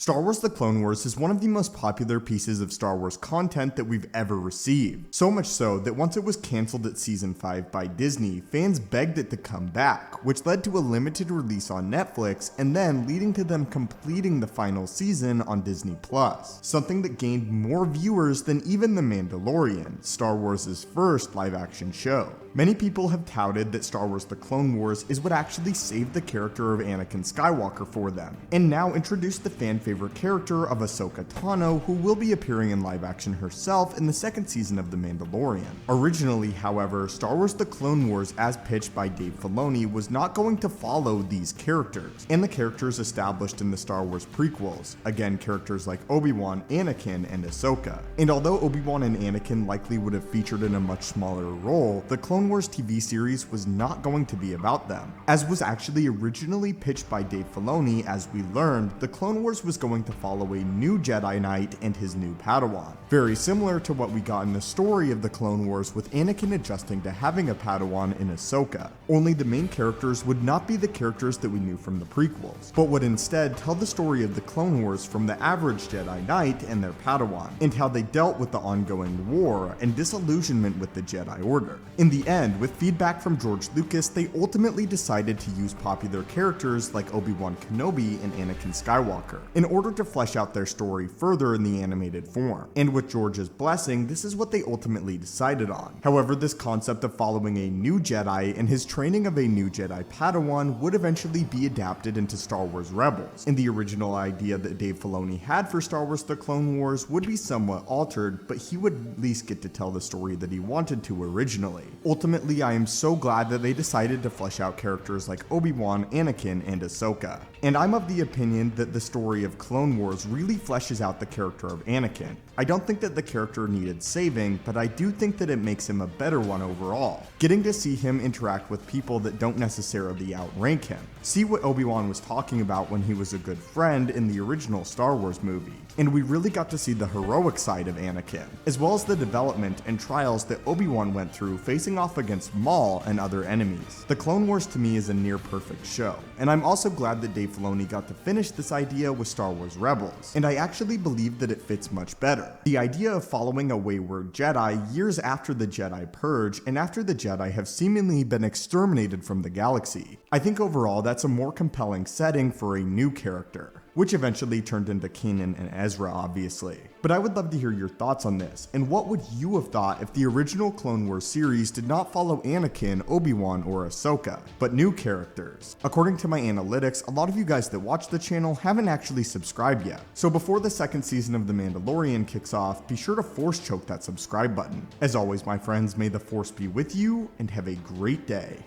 Star Wars The Clone Wars is one of the most popular pieces of Star Wars content that we've ever received. So much so that once it was cancelled at Season 5 by Disney, fans begged it to come back, which led to a limited release on Netflix and then leading to them completing the final season on Disney+. Something that gained more viewers than even The Mandalorian, Star Wars' first live-action show. Many people have touted that Star Wars The Clone Wars is what actually saved the character of Anakin Skywalker for them, and now introduced the fan-favorite character of Ahsoka Tano, who will be appearing in live-action herself in the second season of The Mandalorian. Originally, however, Star Wars The Clone Wars as pitched by Dave Filoni was not going to follow these characters, and the characters established in the Star Wars prequels, again characters like Obi-Wan, Anakin, and Ahsoka. And although Obi-Wan and Anakin likely would have featured in a much smaller role, the Clone Wars TV series was not going to be about them. As was actually originally pitched by Dave Filoni, as we learned, the Clone Wars was going to follow a new Jedi Knight and his new Padawan. Very similar to what we got in the story of the Clone Wars with Anakin adjusting to having a Padawan in Ahsoka. Only the main characters would not be the characters that we knew from the prequels, but would instead tell the story of the Clone Wars from the average Jedi Knight and their Padawan, and how they dealt with the ongoing war and disillusionment with the Jedi Order. In the end, with feedback from George Lucas, they ultimately decided to use popular characters like Obi-Wan Kenobi and Anakin Skywalker in order to flesh out their story further in the animated form. And with George's blessing, this is what they ultimately decided on. However, this concept of following a new Jedi and his training of a new Jedi Padawan would eventually be adapted into Star Wars Rebels, and the original idea that Dave Filoni had for Star Wars The Clone Wars would be somewhat altered, but he would at least get to tell the story that he wanted to originally. Ultimately, I am so glad that they decided to flesh out characters like Obi-Wan, Anakin, and Ahsoka. And I'm of the opinion that the story of Clone Wars really fleshes out the character of Anakin. I don't think that the character needed saving, but I do think that it makes him a better one overall. Getting to see him interact with people that don't necessarily outrank him. See what Obi-Wan was talking about when he was a good friend in the original Star Wars movie. And we really got to see the heroic side of Anakin, as well as the development and trials that Obi-Wan went through facing off against Maul and other enemies. The Clone Wars to me is a near perfect show, and I'm also glad that Dave Filoni got to finish this idea with Star Wars Rebels, and I actually believe that it fits much better. The idea of following a wayward Jedi years after the Jedi Purge and after the Jedi have seemingly been exterminated from the galaxy. I think overall that's a more compelling setting for a new character, which eventually turned into Kanan and Ezra, obviously. But I would love to hear your thoughts on this, and what would you have thought if the original Clone Wars series did not follow Anakin, Obi-Wan, or Ahsoka, but new characters? According to my analytics, a lot of you guys that watch the channel haven't actually subscribed yet, so before the second season of The Mandalorian kicks off, be sure to force choke that subscribe button. As always, my friends, may the Force be with you, and have a great day.